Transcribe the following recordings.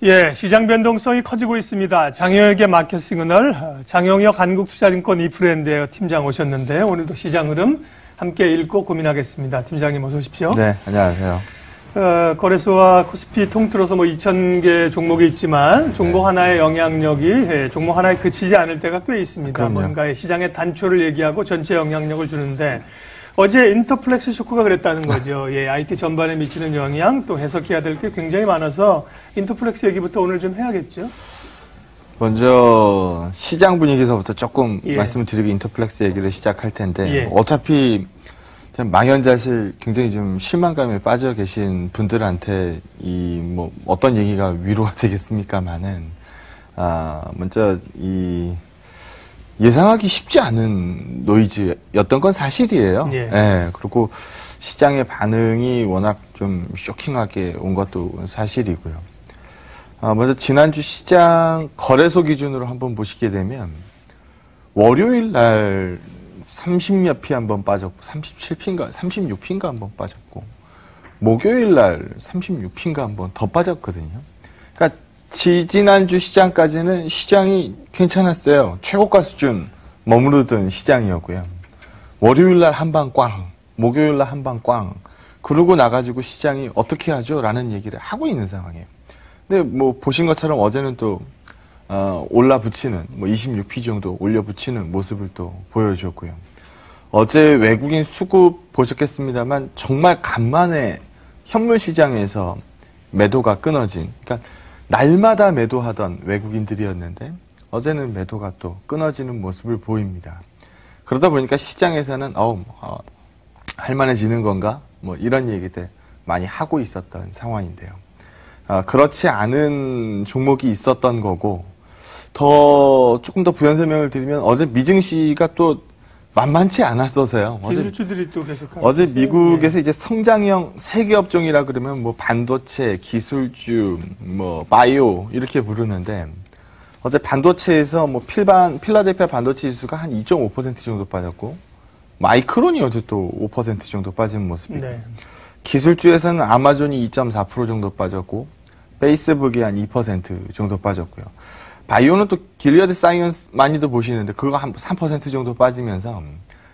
예, 시장 변동성이 커지고 있습니다. 장영혁의 마켓 시그널, 장영혁 한국투자증권 이프랜드의 팀장 오셨는데 오늘도 시장 흐름 함께 읽고 고민하겠습니다. 팀장님 어서 오십시오. 네, 안녕하세요. 거래소와 코스피 통틀어서 2,000개 종목이 있지만 종목 하나의 영향력이 종목 하나에 그치지 않을 때가 꽤 있습니다. 그럼요. 뭔가의 시장의 단초를 얘기하고 전체 영향력을 주는데 어제 인터플렉스 쇼크가 그랬다는 거죠. 예, IT 전반에 미치는 영향 또 해석해야 될 게 굉장히 많아서 인터플렉스 얘기부터 오늘 좀 해야겠죠. 먼저 시장 분위기에서부터 조금 예. 말씀을 드리고 인터플렉스 얘기를 시작할 텐데 예. 어차피 망연자실 굉장히 좀 실망감에 빠져 계신 분들한테 어떤 얘기가 위로가 되겠습니까마는 먼저 예상하기 쉽지 않은 노이즈였던 건 사실이에요. 예. 예, 그리고 시장의 반응이 워낙 좀 쇼킹하게 온 것도 사실이고요. 먼저 지난주 시장 거래소 기준으로 한번 보시게 되면 월요일 날 30몇 피 한번 빠졌고 37피인가 36피인가 한번 빠졌고 목요일 날 36피인가 한번 더 빠졌거든요. 그러니까 지난주 시장까지는 시장이 괜찮았어요. 최고가 수준 머무르던 시장이었고요. 월요일 날 한 방 꽝, 목요일 날 한 방 꽝. 그러고 나가지고 시장이 어떻게 하죠? 라는 얘기를 하고 있는 상황이에요. 근데 보신 것처럼 어제는 또 올라붙이는 26피 정도 올려붙이는 모습을 또 보여줬고요. 어제 외국인 수급 보셨겠습니다만 정말 간만에 현물 시장에서 매도가 끊어진, 그러니까 날마다 매도하던 외국인들이었는데 어제는 매도가 또 끊어지는 모습을 보입니다. 그러다 보니까 시장에서는 할만해지는 건가? 이런 얘기들 많이 하고 있었던 상황인데요. 그렇지 않은 종목이 있었던 거고 조금 더 부연 설명을 드리면 어제 미증시가 또 만만치 않았어서요. 기술주들이 또 계속 어제 미국에서 이제 성장형 세계 업종이라 그러면 반도체, 기술주, 바이오 이렇게 부르는데 어제 반도체에서 필라델피아 반도체 지수가 한 2.5% 정도 빠졌고 마이크론이 어제 또 5% 정도 빠진 모습이고 네. 기술주에서는 아마존이 2.4% 정도 빠졌고 페이스북이 한 2% 정도 빠졌고요. 바이오는 또 길리어드 사이언스 많이도 보시는데 그거 한 3% 정도 빠지면서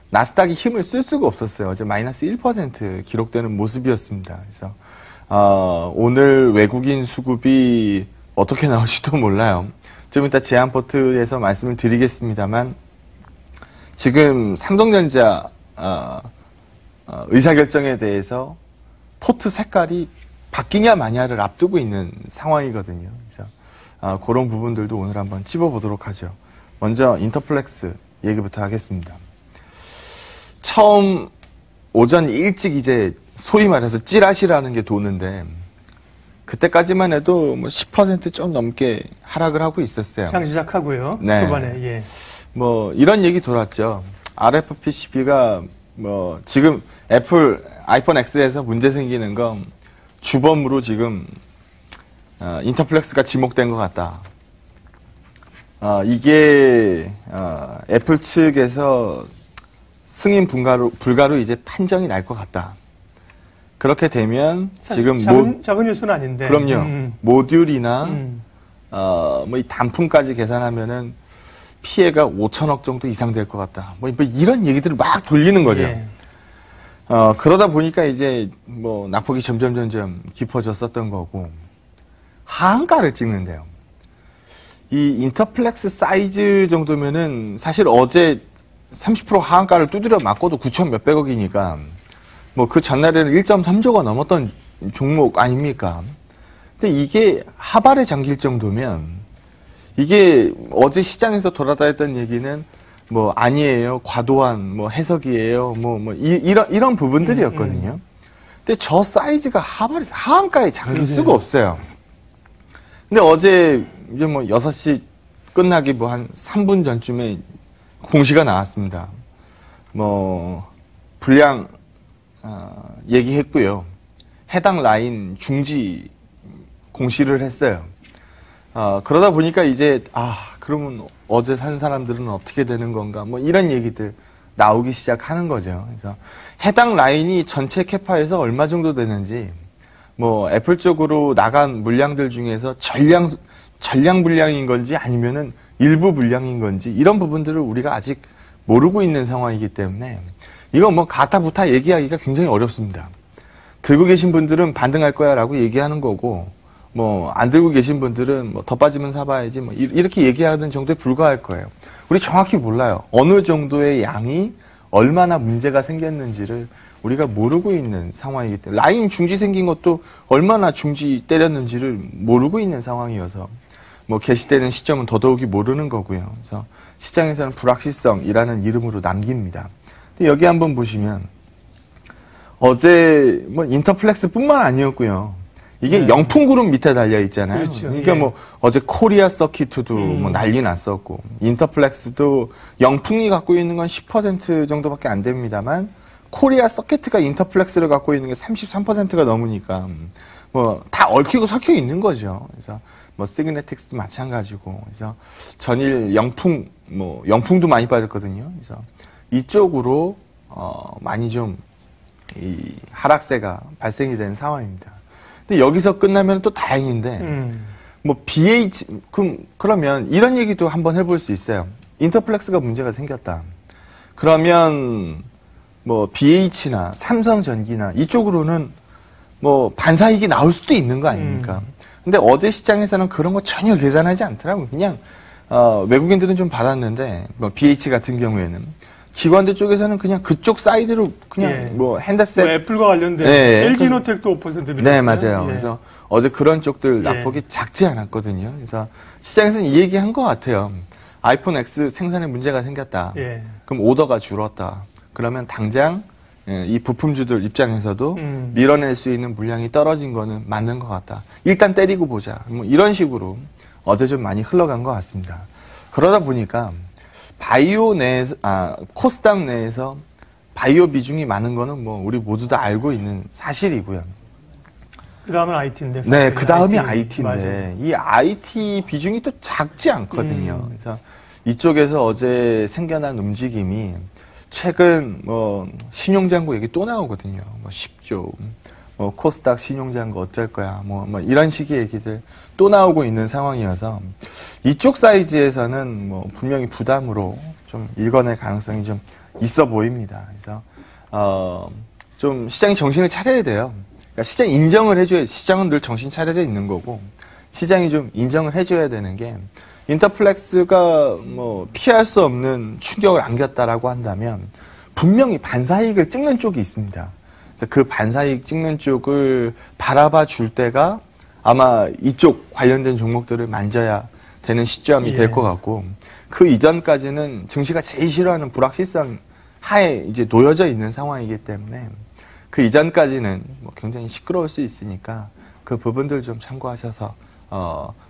나스닥이 힘을 쓸 수가 없었어요. 어제 마이너스 1% 기록되는 모습이었습니다. 그래서 오늘 외국인 수급이 어떻게 나올지도 몰라요. 좀 이따 제안포트에서 말씀을 드리겠습니다만 지금 삼성전자 의사결정에 대해서 포트 색깔이 바뀌냐 마냐를 앞두고 있는 상황이거든요. 그래서 그런 부분들도 오늘 한번 찝어보도록 하죠. 먼저 인터플렉스 얘기부터 하겠습니다. 처음 오전 일찍 이제 소위 말해서 찌라시라는 게 도는데 그때까지만 해도 10% 좀 넘게 하락을 하고 있었어요. 시장 시작하고요. 네. 초반에 예. 이런 얘기 돌았죠. RFPCB가 지금 아이폰 X에서 문제 생기는 건 주범으로 지금 인터플렉스가 지목된 것 같다. 이게 애플 측에서 승인 불가로 이제 판정이 날 것 같다. 그렇게 되면 지금 작은 뉴스는 아닌데. 그럼요. 모듈이나 이 단품까지 계산하면은 피해가 5천억 정도 이상 될 것 같다. 이런 얘기들을 막 돌리는 거죠. 예. 그러다 보니까 이제 낙폭이 점점 깊어졌었던 거고 하한가를 찍는데요. 이 인터플렉스 사이즈 정도면은 사실 어제 30% 하한가를 두드려 맞고도 9천 몇백억이니까 그 전날에는 1.3조가 넘었던 종목 아닙니까? 근데 이게 하발에 잠길 정도면 이게 어제 시장에서 돌아다녔던 얘기는 아니에요. 과도한 해석이에요. 이런 부분들이었거든요. 근데 저 사이즈가 하한가에 잠길 수가 없어요. 근데 어제 이제 6시 끝나기 한 3분 전쯤에 공시가 나왔습니다. 불량 얘기했고요. 해당 라인 중지 공시를 했어요. 그러다 보니까 이제 그러면 어제 산 사람들은 어떻게 되는 건가 이런 얘기들 나오기 시작하는 거죠. 그래서 해당 라인이 전체 캐파에서 얼마 정도 되는지 뭐 애플 쪽으로 나간 물량들 중에서 전량 물량인 건지 아니면은 일부 물량인 건지 이런 부분들을 우리가 아직 모르고 있는 상황이기 때문에 이거 뭐 가타부타 얘기하기가 굉장히 어렵습니다. 들고 계신 분들은 반등할 거야라고 얘기하는 거고 뭐 안 들고 계신 분들은 뭐 더 빠지면 사봐야지 뭐 이렇게 얘기하는 정도에 불과할 거예요. 우리 정확히 몰라요. 어느 정도의 양이 얼마나 문제가 생겼는지를 우리가 모르고 있는 상황이기 때문에 라인 중지 생긴 것도 얼마나 중지 때렸는지를 모르고 있는 상황이어서 뭐 개시되는 시점은 더더욱이 모르는 거고요. 그래서 시장에서는 불확실성이라는 이름으로 남깁니다. 근데 여기 한번 보시면 어제 뭐 인터플렉스뿐만 아니었고요. 이게 네. 영풍그룹 밑에 달려 있잖아요. 그렇죠. 그러니까 예. 뭐 어제 코리아 서킷도 뭐 난리 났었고 인터플렉스도 영풍이 갖고 있는 건 10% 정도밖에 안 됩니다만 코리아 서킷가 인터플렉스를 갖고 있는 게 33%가 넘으니까 뭐 다 얽히고 섞여 있는 거죠. 그래서 뭐 시그네틱스도 마찬가지고 그래서 전일 영풍도 많이 빠졌거든요. 그래서 이쪽으로 많이 좀 이 하락세가 발생이 된 상황입니다. 근데 여기서 끝나면 또 다행인데 뭐 그러면 이런 얘기도 한번 해볼 수 있어요. 인터플렉스가 문제가 생겼다. 그러면 뭐 BH나 삼성전기나 이쪽으로는 뭐 반사이익이 나올 수도 있는 거 아닙니까? 근데 어제 시장에서는 그런 거 전혀 계산하지 않더라고요. 그냥 외국인들은 좀 받았는데 뭐 BH 같은 경우에는 기관들 쪽에서는 그냥 그쪽 사이드로 그냥 예. 뭐 핸드셋 뭐 애플과 관련된 네. LG노텍도 5% 네, 맞아요. 예. 그래서 어제 그런 쪽들 예. 낙폭이 작지 않았거든요. 그래서 시장에서는 이 얘기 한 것 같아요. 아이폰 X 생산에 문제가 생겼다. 예. 그럼 오더가 줄었다. 그러면 당장 이 부품주들 입장에서도 음. 밀어낼 수 있는 물량이 떨어진 거는 맞는 것 같다. 일단 때리고 보자. 뭐 이런 식으로 어제 좀 많이 흘러간 것 같습니다. 그러다 보니까 코스닥 내에서 바이오 비중이 많은 거는 뭐 우리 모두 다 알고 있는 사실이고요. 그 다음은 IT인데. 네, 그 다음이 맞아요. IT인데 이 IT 비중이 또 작지 않거든요. 그래서 이쪽에서 어제 생겨난 움직임이 최근 뭐 신용장고 얘기 또 나오거든요. 뭐 10조, 뭐 코스닥 신용장고 어쩔 거야, 뭐 이런 식의 얘기들 또 나오고 있는 상황이어서 이쪽 사이즈에서는 뭐 분명히 부담으로 좀 읽어낼 가능성이 좀 있어 보입니다. 그래서 좀 시장이 정신을 차려야 돼요. 그러니까 시장 인정을 해줘야, 시장은 늘 정신 차려져 있는 거고 시장이 좀 인정을 해줘야 되는 게 인터플렉스가 뭐 피할 수 없는 충격을 안겼다라고 한다면 분명히 반사이익을 찍는 쪽이 있습니다. 그래서 그 반사이익 찍는 쪽을 바라봐 줄 때가 아마 이쪽 관련된 종목들을 만져야 되는 시점이 될 것 같고 그 이전까지는 증시가 제일 싫어하는 불확실성 하에 이제 놓여져 있는 상황이기 때문에 그 이전까지는 뭐 굉장히 시끄러울 수 있으니까 그 부분들 좀 참고하셔서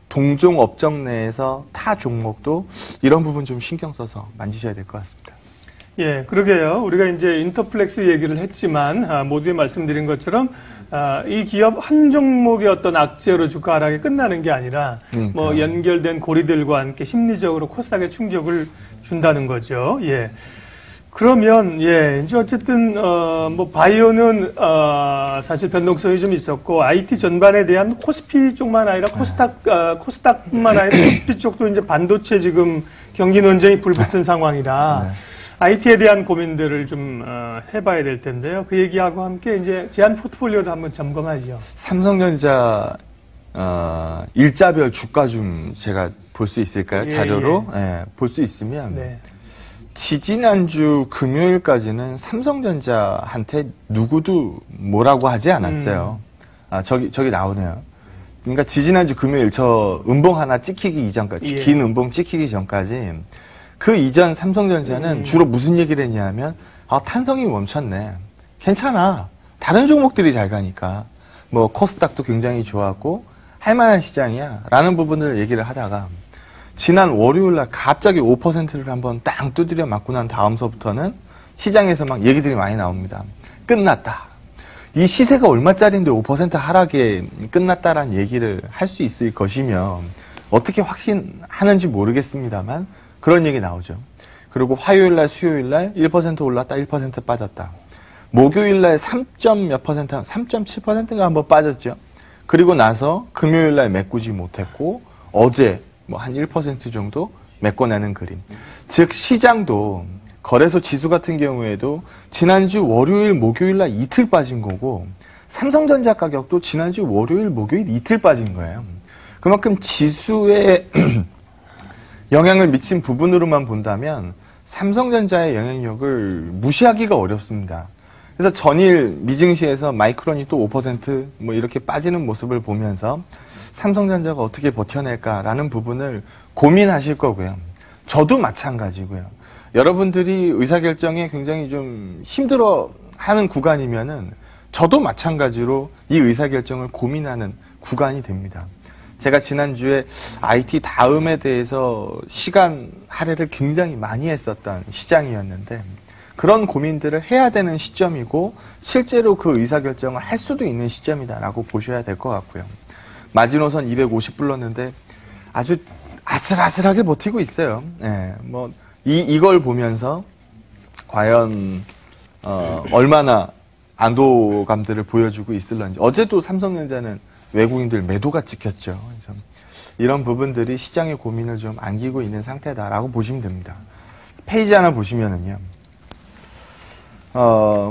동종 업종 내에서 타 종목도 이런 부분 좀 신경 써서 만지셔야 될 것 같습니다. 예, 그러게요. 우리가 이제 인터플렉스 얘기를 했지만 모두에 말씀드린 것처럼 이 기업 한 종목의 어떤 악재로 주가 하락이 끝나는 게 아니라 뭐 연결된 고리들과 함께 심리적으로 코스닥에 충격을 준다는 거죠. 예. 그러면 이제 어쨌든 뭐 바이오는 사실 변동성이 좀 있었고 IT 전반에 대한 코스피 쪽만 아니라 코스닥뿐만 아니라 코스피 쪽도 이제 반도체 지금 경기 논쟁이 불붙은 상황이라 IT에 대한 고민들을 좀 해봐야 될 텐데요. 그 얘기하고 함께 이제 제한 포트폴리오도 한번 점검하죠. 삼성전자 일자별 주가 좀 제가 볼 수 있을까요? 자료로 볼 수 있으면. 네. 지지난주 금요일까지는 삼성전자한테 누구도 뭐라고 하지 않았어요. 저기 나오네요. 그러니까 지지난주 금요일 저 음봉 하나 찍히기 이전까지, 긴 음봉 찍히기 전까지 그 이전 삼성전자는 주로 무슨 얘기를 했냐면 탄성이 멈췄네. 괜찮아. 다른 종목들이 잘 가니까. 뭐 코스닥도 굉장히 좋았고 할만한 시장이야. 라는 부분을 얘기를 하다가 지난 월요일날 갑자기 5%를 한번 땅 두드려 맞고 난 다음서부터는 시장에서 막 얘기들이 많이 나옵니다. 끝났다. 이 시세가 얼마짜리인데 5% 하락에 끝났다라는 얘기를 할 수 있을 것이며 어떻게 확신하는지 모르겠습니다만 그런 얘기 나오죠. 그리고 화요일날 수요일날 1% 올랐다 1% 빠졌다. 목요일 날 3점 몇 퍼센트, 3.7%인가 한번 빠졌죠. 그리고 나서 금요일 날 메꾸지 못했고 어제 뭐 한 1% 정도 메꿔내는 그림. 즉 시장도 거래소 지수 같은 경우에도 지난주 월요일, 목요일 날 이틀 빠진 거고 삼성전자 가격도 지난주 월요일, 목요일 이틀 빠진 거예요. 그만큼 지수에 영향을 미친 부분으로만 본다면 삼성전자의 영향력을 무시하기가 어렵습니다. 그래서 전일 미증시에서 마이크론이 또 5% 이렇게 빠지는 모습을 보면서 삼성전자가 어떻게 버텨낼까라는 부분을 고민하실 거고요. 저도 마찬가지고요. 여러분들이 의사결정에 굉장히 좀 힘들어하는 구간이면은 저도 마찬가지로 이 의사결정을 고민하는 구간이 됩니다. 제가 지난주에 IT 다음에 대해서 시간 할애를 굉장히 많이 했었던 시장이었는데 그런 고민들을 해야 되는 시점이고 실제로 그 의사결정을 할 수도 있는 시점이다라고 보셔야 될 것 같고요. 마지노선 250 불렀는데 아주 아슬아슬하게 버티고 있어요. 이걸 보면서 과연 얼마나 안도감들을 보여주고 있을런지. 어제도 삼성전자는 외국인들 매도가 찍혔죠. 그래서 이런 부분들이 시장의 고민을 좀 안기고 있는 상태다라고 보시면 됩니다. 페이지 하나 보시면은요.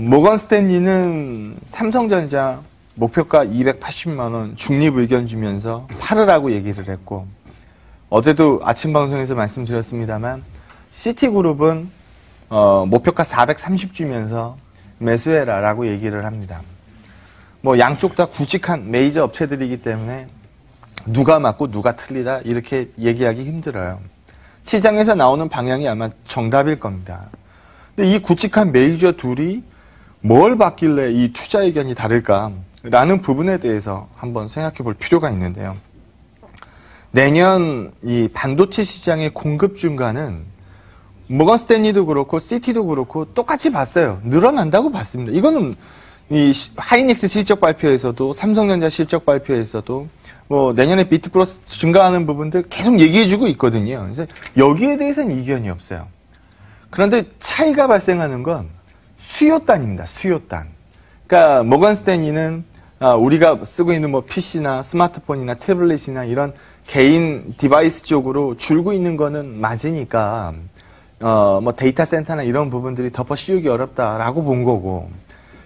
모건 스탠리는 삼성전자 목표가 280만 원 중립 의견 주면서 팔으라고 얘기를 했고 어제도 아침 방송에서 말씀드렸습니다만 시티그룹은 목표가 430 주면서 매수해라라고 얘기를 합니다. 양쪽 다 굵직한 메이저 업체들이기 때문에 누가 맞고 누가 틀리다 이렇게 얘기하기 힘들어요. 시장에서 나오는 방향이 아마 정답일 겁니다. 근데 이 굵직한 메이저 둘이 뭘 받길래 이 투자 의견이 다를까라는 부분에 대해서 한번 생각해 볼 필요가 있는데요. 내년 이 반도체 시장의 공급 증가는 모건 스탠리도 그렇고 시티도 그렇고 똑같이 봤어요. 늘어난다고 봤습니다. 이거는 이 하이닉스 실적 발표에서도 삼성전자 실적 발표에서도 내년에 비트 플러스 증가하는 부분들 계속 얘기해주고 있거든요. 그래서 여기에 대해서는 이견이 없어요. 그런데 차이가 발생하는 건 수요단입니다. 수요단. 그러니까 모건 스탠리는 우리가 쓰고 있는 PC나 스마트폰이나 태블릿이나 이런 개인 디바이스 쪽으로 줄고 있는 거는 맞으니까 데이터 센터나 이런 부분들이 덮어 씌우기 어렵다라고 본 거고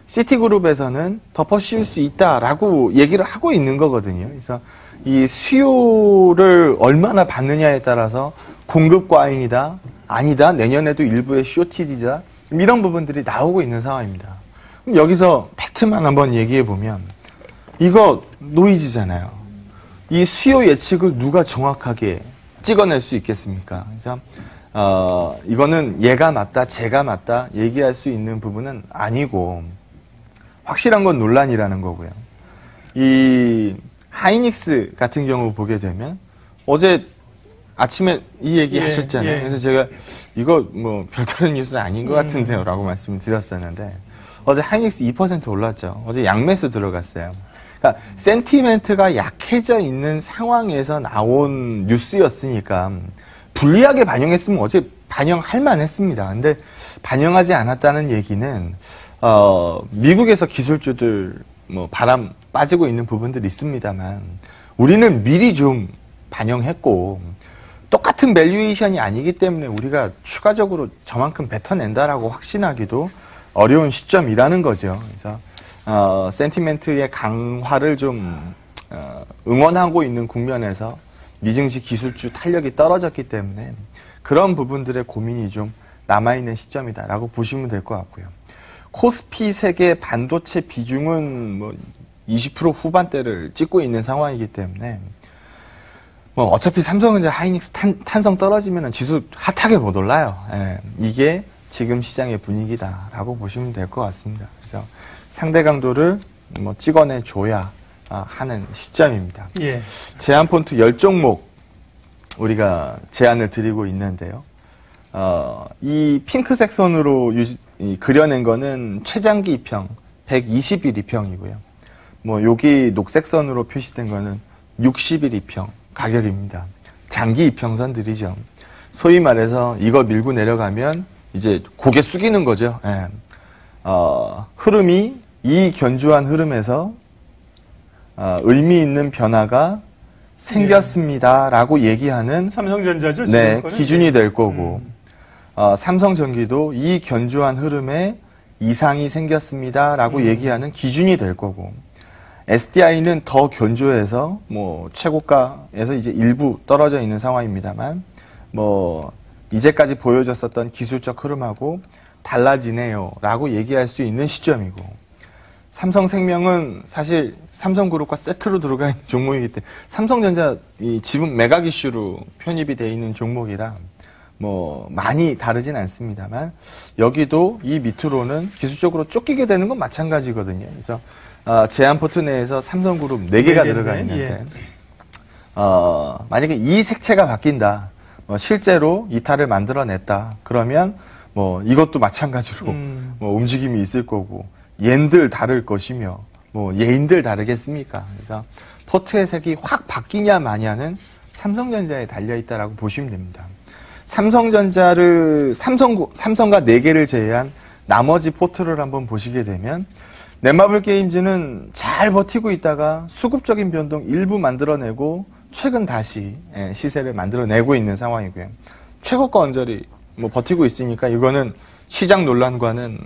시티그룹에서는 덮어 씌울 수 있다라고 얘기를 하고 있는 거거든요. 그래서 이 수요를 얼마나 받느냐에 따라서 공급 과잉이다, 아니다, 내년에도 일부의 쇼티지다 이런 부분들이 나오고 있는 상황입니다. 그럼 여기서 팩트만 한번 얘기해 보면 이거 노이즈잖아요. 이 수요 예측을 누가 정확하게 찍어낼 수 있겠습니까? 그래서 이거는 얘가 맞다, 쟤가 맞다 얘기할 수 있는 부분은 아니고 확실한 건 논란이라는 거고요. 이 하이닉스 같은 경우 보게 되면 어제 아침에 이 얘기 하셨잖아요. 그래서 제가 이거 별다른 뉴스 아닌 것 같은데요 라고 말씀을 드렸었는데 어제 하이닉스 2% 올랐죠. 어제 양매수 들어갔어요. 그러니까 센티멘트가 약해져 있는 상황에서 나온 뉴스였으니까 불리하게 반영했으면 어제 반영할 만했습니다. 근데 반영하지 않았다는 얘기는 미국에서 기술주들 바람 빠지고 있는 부분들이 있습니다만 우리는 미리 좀 반영했고 똑같은 밸류에이션이 아니기 때문에 우리가 추가적으로 저만큼 뱉어낸다라고 확신하기도 어려운 시점이라는 거죠. 그래서 센티멘트의 강화를 좀 응원하고 있는 국면에서 미증시 기술주 탄력이 떨어졌기 때문에 그런 부분들의 고민이 좀 남아있는 시점이다라고 보시면 될 것 같고요. 코스피 세계 반도체 비중은 20% 후반대를 찍고 있는 상황이기 때문에 어차피 삼성전자, 하이닉스, 탄성 떨어지면 지수 핫하게 못 올라요. 이게 지금 시장의 분위기다라고 보시면 될 것 같습니다. 그래서 상대 강도를 찍어내줘야 하는 시점입니다. 예. 제한 폰트 10종목 우리가 제안을 드리고 있는데요. 이 핑크색 선으로 그려낸 거는 최장기 입형 120일 입형이고요. 여기 녹색 선으로 표시된 거는 60일 입형 가격입니다. 장기 입형선들이죠. 소위 말해서 이거 밀고 내려가면 이제 고개 숙이는 거죠. 예. 흐름이 이 견조한 흐름에서 의미 있는 변화가 생겼습니다라고 얘기하는 삼성전자죠. 네, 지금 거는? 기준이 될 거고 삼성전기도 이 견조한 흐름에 이상이 생겼습니다라고 얘기하는 기준이 될 거고 SDI는 더 견조해서 뭐 최고가에서 이제 일부 떨어져 있는 상황입니다만 뭐 이제까지 보여줬었던 기술적 흐름하고 달라지네요라고 얘기할 수 있는 시점이고 삼성생명은 사실 삼성그룹과 세트로 들어가 있는 종목이기 때문에 삼성전자 이 지분 매각 이슈로 편입이 돼 있는 종목이라 뭐 많이 다르진 않습니다만 여기도 이 밑으로는 기술적으로 쫓기게 되는 건 마찬가지거든요. 그래서 제한 포트 내에서 삼성그룹 4개가 들어가 있는데 만약에 이 색채가 바뀐다. 실제로 이탈을 만들어냈다. 그러면 뭐 이것도 마찬가지로 뭐 움직임이 있을 거고 옌들 다를 것이며 뭐 예인들 다르겠습니까? 그래서 포트의 색이 확 바뀌냐 마냐는 삼성전자에 달려 있다라고 보시면 됩니다. 삼성과 4개를 제외한 나머지 포트를 한번 보시게 되면 넷마블 게임즈는 잘 버티고 있다가 수급적인 변동 일부 만들어내고 최근 다시 시세를 만들어내고 있는 상황이고요. 최고가 언저리 뭐 버티고 있으니까 이거는 시장 논란과는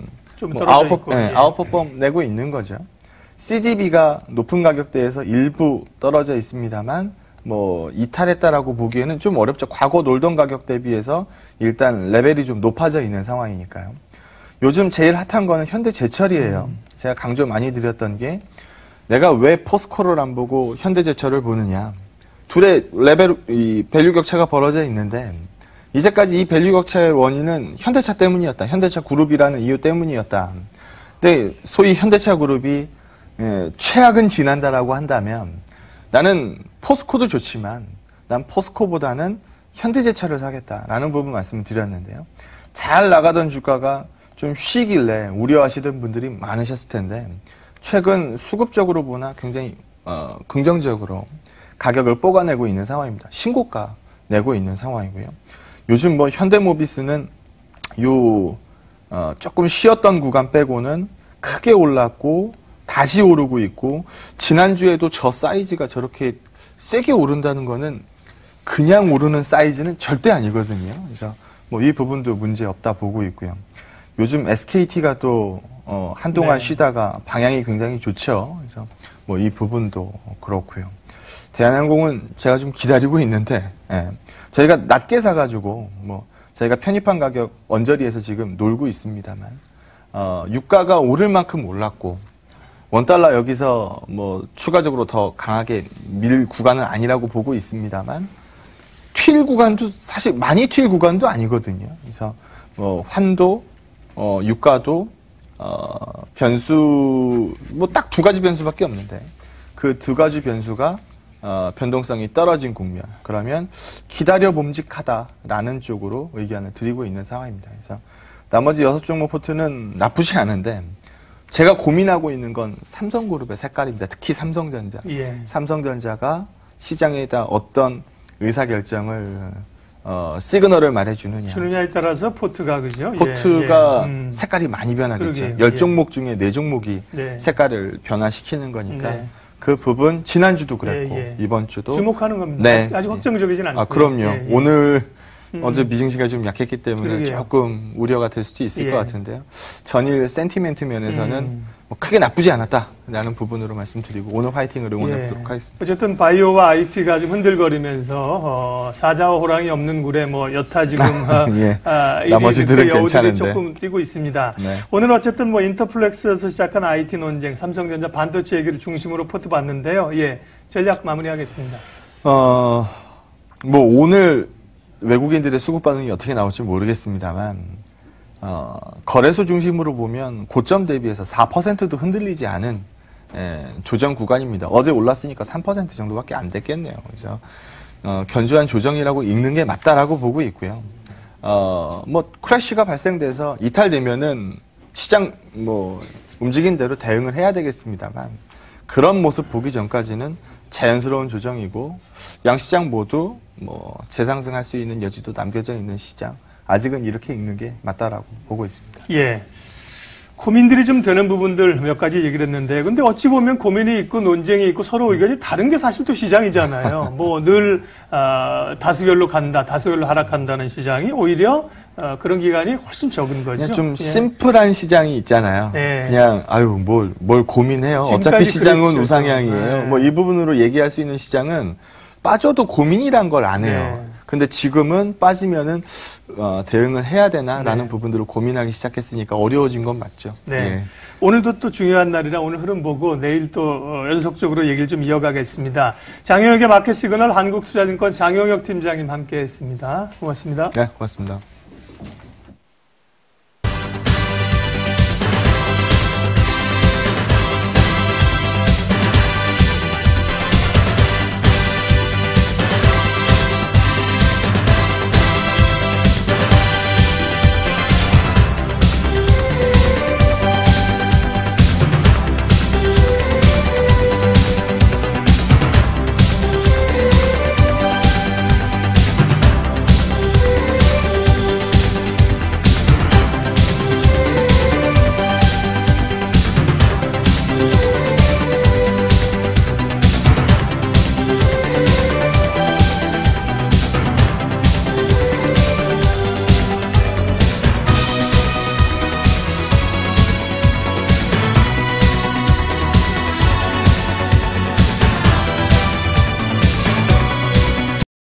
뭐 아웃퍼폼 내고 있는 거죠. CGV가 높은 가격대에서 일부 떨어져 있습니다만 뭐 이탈했다라고 보기에는 좀 어렵죠. 과거 놀던 가격 대비해서 일단 레벨이 좀 높아져 있는 상황이니까요. 요즘 제일 핫한 거는 현대제철이에요. 제가 강조 많이 드렸던 게 내가 왜 포스코를 안 보고 현대제철을 보느냐. 둘의 레벨, 이 밸류 격차가 벌어져 있는데 이제까지 이 밸류 격차의 원인은 현대차 때문이었다. 현대차 그룹이라는 이유 때문이었다. 근데 소위 현대차 그룹이 최악은 지난다라고 한다면 나는 포스코도 좋지만 난 포스코보다는 현대제철을 사겠다라는 부분 말씀을 드렸는데요. 잘 나가던 주가가 좀 쉬길래 우려하시던 분들이 많으셨을 텐데 최근 수급적으로 보나 굉장히 긍정적으로 가격을 뽑아내고 있는 상황입니다. 신고가 내고 있는 상황이고요. 요즘 뭐 현대모비스는 조금 쉬었던 구간 빼고는 크게 올랐고 다시 오르고 있고 지난주에도 저 사이즈가 저렇게 세게 오른다는 거는 그냥 오르는 사이즈는 절대 아니거든요. 그래서 뭐 이 부분도 문제 없다 보고 있고요. 요즘 SKT가 또 한동안 쉬다가 방향이 굉장히 좋죠. 그래서 뭐 이 부분도 그렇고요. 대한항공은 제가 좀 기다리고 있는데 저희가 낮게 사가지고 뭐 저희가 편입한 가격 언저리에서 지금 놀고 있습니다만 유가가 오를 만큼 올랐고 $1 여기서 뭐 추가적으로 더 강하게 밀 구간은 아니라고 보고 있습니다만 튈 구간도 사실 많이 튈 구간도 아니거든요. 그래서 환도 유가도 변수 뭐 딱 2가지 변수밖에 없는데 그 2가지 변수가 변동성이 떨어진 국면 그러면 기다려 봄직하다라는 쪽으로 의견을 드리고 있는 상황입니다. 그래서 나머지 6종목 포트는 나쁘지 않은데 제가 고민하고 있는 건 삼성그룹의 색깔입니다. 특히 삼성전자. 삼성전자가 시장에다 어떤 의사결정을 시그널을 말해주느냐에 따라서 포트가 그죠? 포트가 색깔이 많이 변하겠죠. 10종목 중에 4종목이 색깔을 변화시키는 거니까 그 부분 지난주도 그랬고 이번 주도 주목하는 겁니다. 아직 확정적이진 않고. 그럼요. 오늘 어제 미증시가 좀 약했기 때문에 조금 우려가 될 수도 있을 것 같은데요. 전일 센티멘트 면에서는 뭐 크게 나쁘지 않았다라는 부분으로 말씀드리고 오늘 화이팅을 응원해보도록 하겠습니다. 어쨌든 바이오와 IT가 좀 흔들거리면서 사자와 호랑이 없는 굴에 뭐 여타 지금 나머지들은 괜찮은데 조금 뛰고 있습니다. 오늘 어쨌든 뭐 인터플렉스에서 시작한 IT 논쟁, 삼성전자 반도체 얘기를 중심으로 포트 봤는데요. 전략 마무리하겠습니다. 뭐 오늘 외국인들의 수급 반응이 어떻게 나올지 모르겠습니다만 거래소 중심으로 보면 고점 대비해서 4%도 흔들리지 않은 조정 구간입니다. 어제 올랐으니까 3% 정도밖에 안 됐겠네요. 그래서 견조한 조정이라고 읽는 게 맞다라고 보고 있고요. 뭐 크래쉬가 발생돼서 이탈되면은 시장 뭐 움직인 대로 대응을 해야 되겠습니다만 그런 모습 보기 전까지는 자연스러운 조정이고 양시장 모두 뭐 재상승할 수 있는 여지도 남겨져 있는 시장 아직은 이렇게 읽는 게 맞다라고 보고 있습니다. 고민들이 좀 되는 부분들 몇 가지 얘기를 했는데, 근데 어찌 보면 고민이 있고 논쟁이 있고 서로 의견이 다른 게 사실 또 시장이잖아요. 뭐 늘 다수결로 간다, 다수결로 하락한다는 시장이 오히려 그런 기간이 훨씬 적은 거죠. 그냥 좀 예. 심플한 시장이 있잖아요. 예. 그냥 아유 뭘 고민해요. 어차피 지금까지 시장은 그랬죠. 우상향이에요. 네. 뭐 이 부분으로 얘기할 수 있는 시장은 빠져도 고민이란 걸 안 해요. 네. 근데 지금은 빠지면은 대응을 해야 되나라는 네. 부분들을 고민하기 시작했으니까 어려워진 건 맞죠. 네. 예. 오늘도 또 중요한 날이라 오늘 흐름 보고 내일 또 연속적으로 얘기를 좀 이어가겠습니다. 장영혁의 마켓 시그널 한국투자증권 장영혁 팀장님 함께 했습니다. 고맙습니다. 네, 고맙습니다.